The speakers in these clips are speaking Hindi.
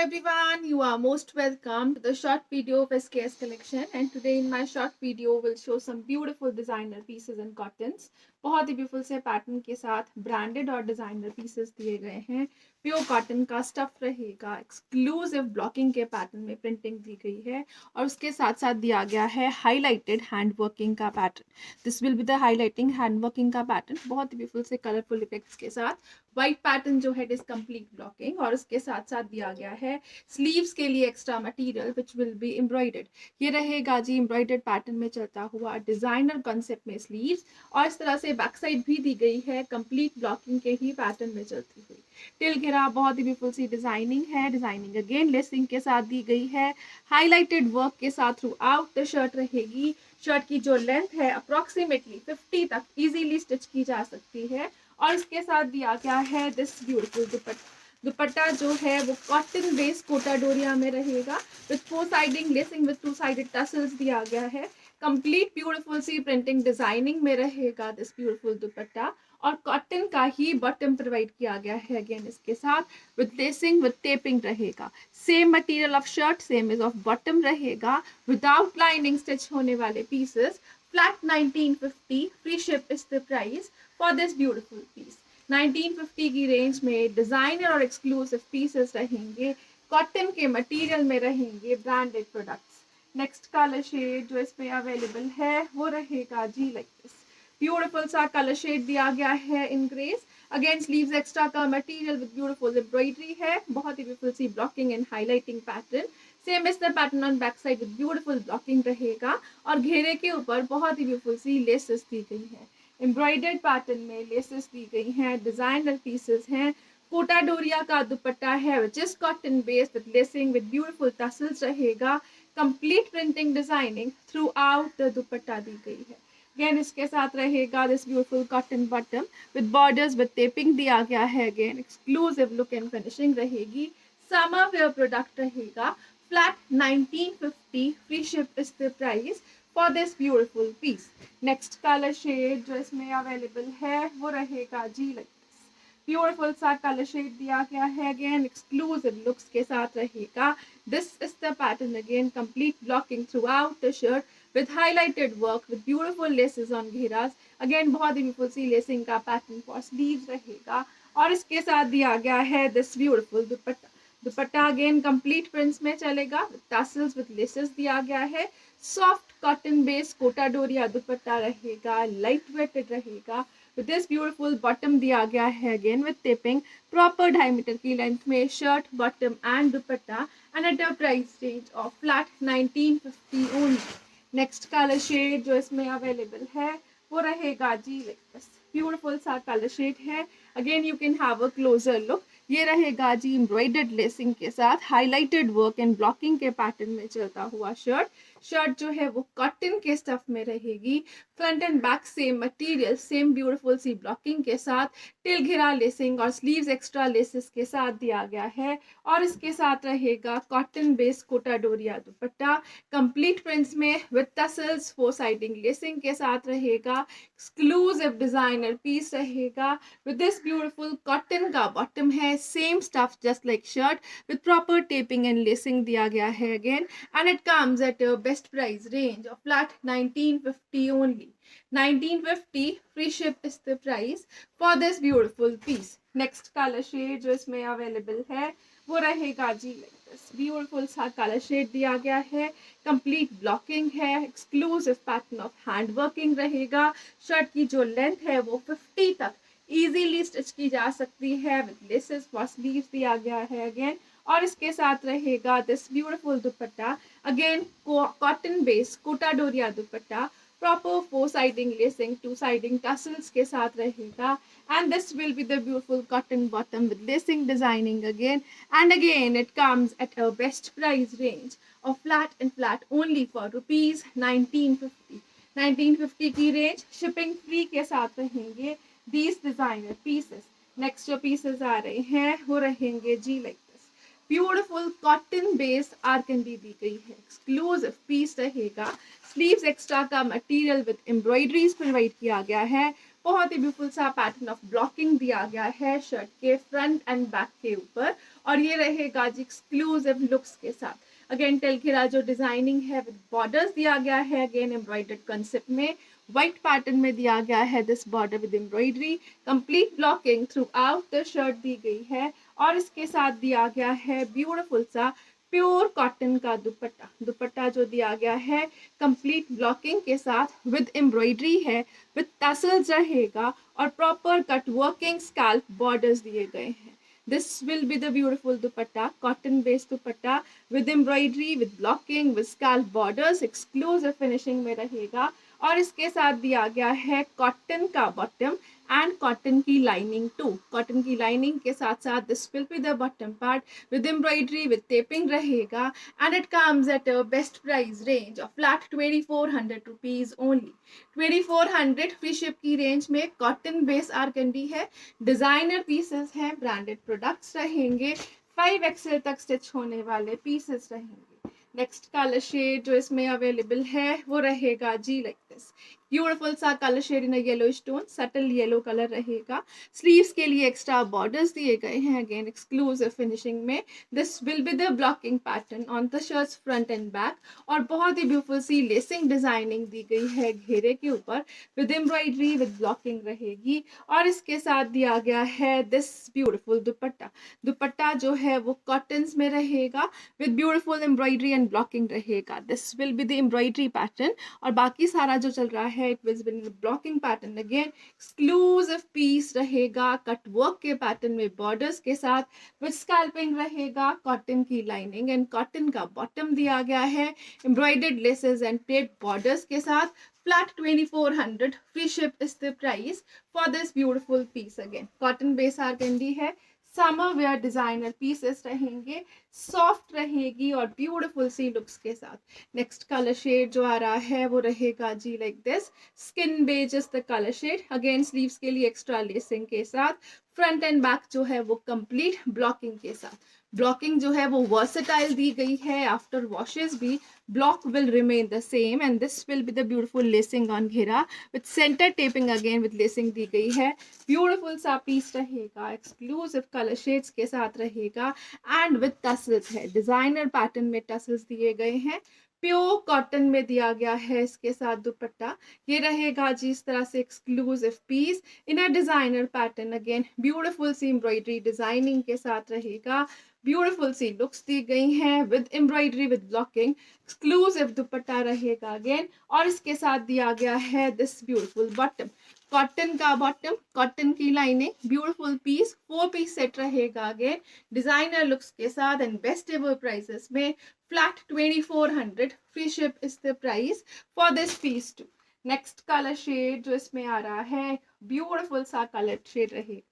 everyone, you are most welcome to the short video of SKS collection, and today in my short video will show some beautiful designer pieces in cottons. बहुत ही ब्यूटीफुल से पैटर्न के साथ ब्रांडेड और डिजाइनर पीसेस दिए गए हैं। प्योर कॉटन का स्टफ रहेगा, एक्सक्लूसिव ब्लॉकिंग के पैटर्न में प्रिंटिंग दी गई है और उसके साथ साथ दिया गया है हाईलाइटेड हैंड वर्किंग का pattern. This will be the highlighting hand working का पैटर्न, बहुत ही ब्यूटीफुल से कलरफुल इफेक्ट्स के साथ। व्हाइट पैटर्न जो है इज कंप्लीट ब्लॉकिंग और उसके साथ साथ दिया गया है स्लीव्स के लिए extra material which will be embroidered. ये रहेगा जी एम्ब्रॉयडर्ड पैटर्न में चलता हुआ डिजाइनर कॉन्सेप्ट में स्लीव्स, और इस तरह से बैक साइड भी दी गई है कंप्लीट ब्लॉकिंग के ही पैटर्न में चलती हुई। टिल घेरा बहुत ही ब्यूटीफुल सी डिजाइनिंग है। डिजाइनिंग अगेन लेसिंग के साथ दी गई है, हाईलाइटेड वर्क के साथ थ्रू आउट द शर्ट रहेगी। शर्ट की जो लेंथ है अप्रोक्सीमेटली 50 तक इजीली स्टिच की जा सकती है और इसके साथ दिया गया है दिस ब्यूटीफुल दुपट्टा। दुपट्टा जो है वो कॉटन बेस्ड कोटा डोरिया में रहेगा with 4 siding lacing with 2 sided tassels दिया गया है। कंप्लीट ब्यूटीफुल सी प्रिंटिंग डिजाइनिंग में रहेगा दिस ब्यूटीफुल दुपट्टा और कॉटन का ही बॉटम प्रोवाइड किया गया है अगेन इसके साथ विद लेसिंग विद टेपिंग रहेगा। Same material of shirt same is of bottom रहेगा विदाउट लाइनिंग स्टिच होने वाले pieces. Flat 1950 free ship is the price for this beautiful piece. 1950 की रेंज में डिजाइनर और एक्सक्लूसिव पीसेस रहेंगे, कॉटन के मटेरियल में रहेंगे branded products. Next colour shade जो इसमें अवेलेबल है वो रहेगा जी लाइक दिस। ब्यूटीफुल सा कलर शेड दिया गया है इन ग्रेस। अगेन स्लीव्स एक्स्ट्रा का मटेरियल विद ब्यूटीफुल एम्ब्रॉयडरी है, बहुत ही ब्यूटीफुल सी blocking and highlighting pattern. Same is the pattern on back side with beautiful blocking रहेगा और घेरे के ऊपर बहुत ही ब्यूटीफुल सी लेसेस दी गई है। एम्ब्रॉयडर्ड पैटर्न में लेसेस दी गई हैं, डिजाइनर पीसेस हैं। कोटा डोरिया का दुपट्टा है which is cotton based with lacing with beautiful tassels रहेगा। Complete printing designing throughout the dupatta दी गई है। अगेन इसके साथ रहेगा this beautiful cotton bottom with borders with taping दिया गया है। Again exclusive look and finishing रहेगी। समर वेयर प्रोडक्ट रहेगा। Flat 1950 free ship is the price for this beautiful piece. Next colour shade जो इसमें अवेलेबल है वो रहेगा जी लाइक दिस। ब्यूटीफुल सा कलर शेड दिया गया है, अगेन एक्सक्लूसिव लुक्स के साथ रहेगा। This is the pattern again complete blocking throughout the shirt with highlighted work with beautiful laces on घेरास। अगेन बहुत ही ब्यूटीफुल सी लेसिंग का पैटर्न फॉर स्लीव्स रहेगा और इसके साथ दिया गया है this beautiful dupatta. Dupatta again complete prints में चलेगा विद टसल्स विद लेसेस दिया गया है। Soft cotton based Kota Doria dupatta रहेगा, लाइट वेटेड रहेगा विद दिस ब्यूटीफुल बॉटम दिया गया है again with taping. Proper 2.5 metre की लेंथ में shirt bottom and dupatta and at a price range of flat 1950 only. Next colour shade जो इसमें अवेलेबल है वो रहेगा जी लाइक दिस। ब्यूटीफुल सा कलर शेड है, again you can have a closer look. ये रहेगा जी एम्ब्रॉयडर्ड लेसिंग के साथ हाईलाइटेड वर्क एंड ब्लॉकिंग के पैटर्न में चलता हुआ शर्ट। शर्ट जो है वो कॉटन के स्टफ में रहेगी। Front and back same material, same beautiful सी ब्लॉकिंग के साथ टिल घेरा लेसिंग और स्लीव्स एक्स्ट्रा लेसेस के साथ दिया गया है और इसके साथ रहेगा cotton based Kota Doria dupatta complete prints में विद टसल्स 4 साइडिंग लेसिंग के साथ रहेगा। एक्सक्लूसिव डिजाइनर पीस रहेगा विद दिस ब्यूटीफुल कॉटन का बॉटम है, same stuff just like shirt with proper taping and lacing दिया गया है again and it comes at a best price range of flat 1950 only. 1950 free ship is the price for this beautiful piece. Next colour shade जो इसमें अवेलेबल है वो रहेगा जी लाइक दिस। ब्यूटीफुल सा कलर शेड दिया गया है, कंप्लीट ब्लॉकिंग है, exclusive pattern of hand working रहेगा। शर्ट की जो लेंथ है वो 50 तक इजीली स्टिच की जा सकती है विद लेसेस फॉर स्लीव्स दिया गया है अगेन और इसके साथ रहेगा this beautiful dupatta again cotton based Kota Doria dupatta. Proper 4 siding lacing 2 siding tassels के साथ रहेगा and this will be the beautiful cotton bottom with lacing designing again it comes at a best price range of flat only for rupees 1950। 1950 की रेंज, शिपिंग फ्री के साथ रहेंगे these designer pieces। नेक्स्ट जो पीसेस आ रहे हैं वो रहेंगे जी like this. Beautiful cotton based organdie दी गई है, एक्सक्लूसिव पीस रहेगा। स्लीव्स एक्स्ट्रा का मटेरियल विद एम्ब्रॉयडरीज प्रोवाइड किया गया है बहुत ही ब्यूटीफुल सा पैटर्न ऑफ ब्लॉकिंग दिया गया है शर्ट के फ्रंट एंड बैक के ऊपर, और ये रहेगा जी एक्सक्लूसिव लुक्स के साथ। अगेन टेलखेरा जो डिजाइनिंग है विद बॉर्डर्स दिया गया है, अगेन एम्ब्रॉयडर्ड कंसेप्ट में व्हाइट पैटर्न में दिया गया है this border with embroidery, complete blocking throughout the shirt दी गई है, और इसके साथ दिया गया है ब्यूटीफुल सा प्योर कॉटन का दुपट्टा। दुपट्टा जो दिया गया है कंप्लीट ब्लॉकिंग के साथ विद एम्ब्रॉयडरी है, विद टसल्स रहेगा, और proper cut working scalp borders दिए गए हैं। This will be the beautiful dupatta, cotton based dupatta with embroidery, with blocking, with scalp borders, exclusive finishing में रहेगा, और इसके साथ दिया गया है कॉटन का बॉटम एंड कॉटन की लाइनिंग टू। कॉटन की लाइनिंग के साथ साथ this will be the bottom part with embroidery with taping रहेगा, and it comes at a best price range of flat 2400 rupees only. 2400 free ship की रेंज में कॉटन बेस आरकंडी है, डिजाइनर पीसेस हैं, ब्रांडेड प्रोडक्ट्स रहेंगे, 5XL तक स्टिच होने वाले पीसेस रहेंगे। नेक्स्ट कलर शेड जो इसमें अवेलेबल है वो रहेगा जी लाइक दिस, ब्यूटीफुल सा colour shade in yellow stone, subtle yellow colour रहेगा। स्लीव्स के लिए एक्स्ट्रा बॉर्डर्स दिए गए हैं, अगेन एक्सक्लूसिव फिनिशिंग में। This will be the blocking pattern on the shirts front and back, और बहुत ही ब्यूटीफुल सी लेसिंग डिजाइनिंग दी गई है घेरे के ऊपर विद एम्ब्रॉयडरी विद ब्लॉकिंग रहेगी, और इसके साथ दिया गया है दिस ब्यूटीफुल दुपट्टा। दुपट्टा जो है वो कॉटन्स में रहेगा with beautiful embroidery and blocking रहेगा। This will be the embroidery pattern, और बाकी सारा जो चल रहा है it will be blocking pattern. Again exclusive piece रहेगा कट वर्क के पैटर्न में बॉर्डर्स के साथ, विद स्कैल्पिंग रहेगा, कॉटन की लाइनिंग एंड कॉटन का बॉटम दिया गया है, embroidered laces and tape borders के साथ। Flat 2400 free ship is the price for this beautiful piece। Again cotton base argandi है, समर वेयर डिजाइनर पीसेस रहेंगे, सॉफ्ट रहेगी और ब्यूटीफुल सी लुक्स के साथ। नेक्स्ट कलर शेड जो आ रहा है वो रहेगा जी like this, skin beige is the colour shade. Again sleeves के लिए एक्स्ट्रा लेसिंग के साथ, फ्रंट एंड बैक जो है वो कंप्लीट ब्लॉकिंग के साथ। ब्लॉकिंग जो है वो वर्सेटाइल दी गई है, आफ्टर वॉशेस भी block will remain the same, and this will be the beautiful lacing on घेरा with center taping again with lacing दी गई है। beautiful सा पीस रहेगा, exclusive color shades के साथ रहेगा, and with tassels है, designer pattern में tassels दिए गए हैं, प्योर कॉटन में दिया गया है इसके साथ दुपट्टा। ये रहेगा जी इस तरह से exclusive piece in a designer pattern. Again beautiful सी एम्ब्रॉयडरी डिजाइनिंग के साथ रहेगा, ब्यूटीफुल सी लुक्स दी गई हैं with embroidery with blocking, exclusive dupatta रहेगा अगेन, और इसके साथ दिया गया है दिस ब्यूटीफुल बॉटम, कॉटन का बॉटम, कॉटन की lining, beautiful piece, 4 piece set रहेगा अगेन डिजाइनर लुक्स के साथ, एंड बेस्ट एवर प्राइसेस में flat 2400 free ship is the price for this piece too. Next colour shade जो इसमें आ रहा है ब्यूटीफुल सा कलर शेड रहेगा,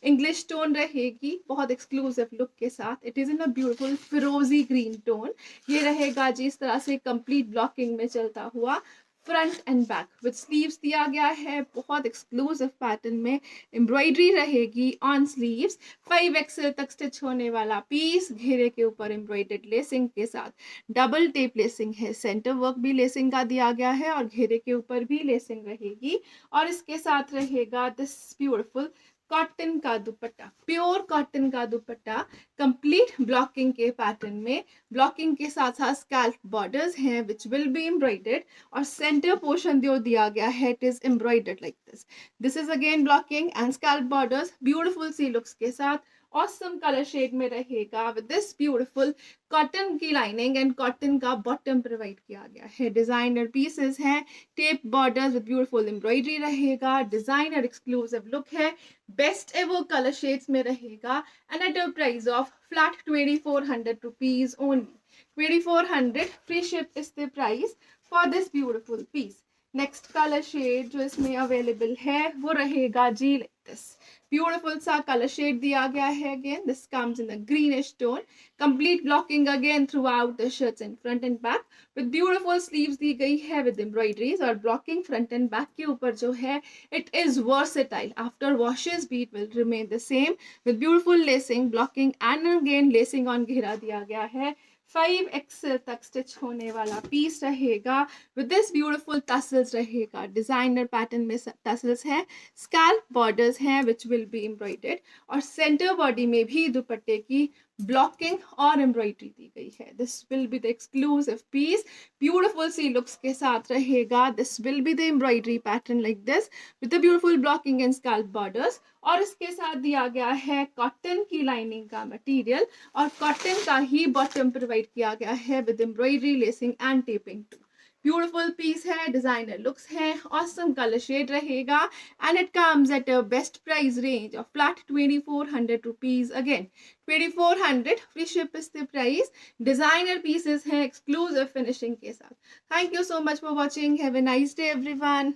इंग्लिश टोन रहेगी, बहुत एक्सक्लूसिव लुक के साथ। It is in a beautiful फिरोजी ग्रीन टोन। ये रहेगा जी इस तरह से कंप्लीट ब्लॉकिंग में चलता हुआ, front and back with sleeves दिया गया है, बहुत एक्सक्लूसिव पैटर्न में एम्ब्रॉयडरी रहेगी ऑन स्लीव्स, 5XL तक स्टिच होने वाला पीस, घेरे के ऊपर एम्ब्रॉयडर्ड लेसिंग के साथ, डबल टेप लेसिंग है, सेंटर वर्क भी लेसिंग का दिया गया है, और घेरे के ऊपर भी लेसिंग रहेगी, और इसके साथ रहेगा दिस ब्यूटीफुल कॉटन का दुपट्टा, प्योर कॉटन का दुपट्टा, कंप्लीट ब्लॉकिंग के पैटर्न में, ब्लॉकिंग के साथ साथ स्कैल्प बॉर्डर्स हैं विच विल बी एम्ब्रॉयडर्ड, और सेंटर पोर्शन जो दिया गया है it is embroidered like this. This is again blocking and scalp borders, beautiful सी लुक्स के साथ, ऑसम कलर शेड में रहेगा विद दिस ब्यूटीफुल कॉटन की लाइनिंग एंड कॉटन का बॉटम प्रोवाइड किया गया है। डिजाइनर पीसेस हैं, tape borders with beautiful embroidery रहेगा, डिजाइनर एक्सक्लूसिव लुक है, बेस्ट एवर कलर शेड्स में रहेगा, and at a price of flat 2400 rupees only. 2400 free ship is the price for this beautiful piece. Next colour shade जो इसमें अवेलेबल है वो रहेगा जी लाइक दिस, ब्यूटीफुल सा कलर शेड दिया गया है, again this comes in the greenish tone, complete blocking again throughout the shirts in front and back, with beautiful sleeves दी गई है विद एम्ब्रॉयडरीज, और ब्लॉकिंग फ्रंट एंड बैक के ऊपर जो है it is versatile, after washes भी it will remain the same, with beautiful lacing, blocking and again lacing on घेरा दिया गया है, 5XL तक स्टिच होने वाला पीस रहेगा विद दिस ब्यूटीफुल टसल्स रहेगा. डिजाइनर पैटर्न में टसल्स हैं, स्कैल्प बॉर्डर्स हैं विच विल बी एम्ब्रॉयडर्ड और सेंटर बॉडी में भी दुपट्टे की ब्लॉकिंग और एम्ब्रॉयडरी दी गई है. This will be the exclusive piece. Beautiful सी लुक्स के साथ रहेगा. This will be the embroidery pattern like this with the beautiful blocking and scalp borders. और इसके साथ दिया गया है कॉटन की लाइनिंग का मटेरियल और कॉटन का ही बॉटम प्रोवाइड किया गया है with embroidery, lacing and taping too. Beautiful piece है, डिजाइनर लुक्स है, ऑसम कलर शेड रहेगा and it comes at a best price range of flat 2400 rupees. Again 2400 free ship is the price. Designer pieces हैं एक्सक्लूसिव फिनिशिंग के साथ. Thank you so much for watching. Have a nice day everyone.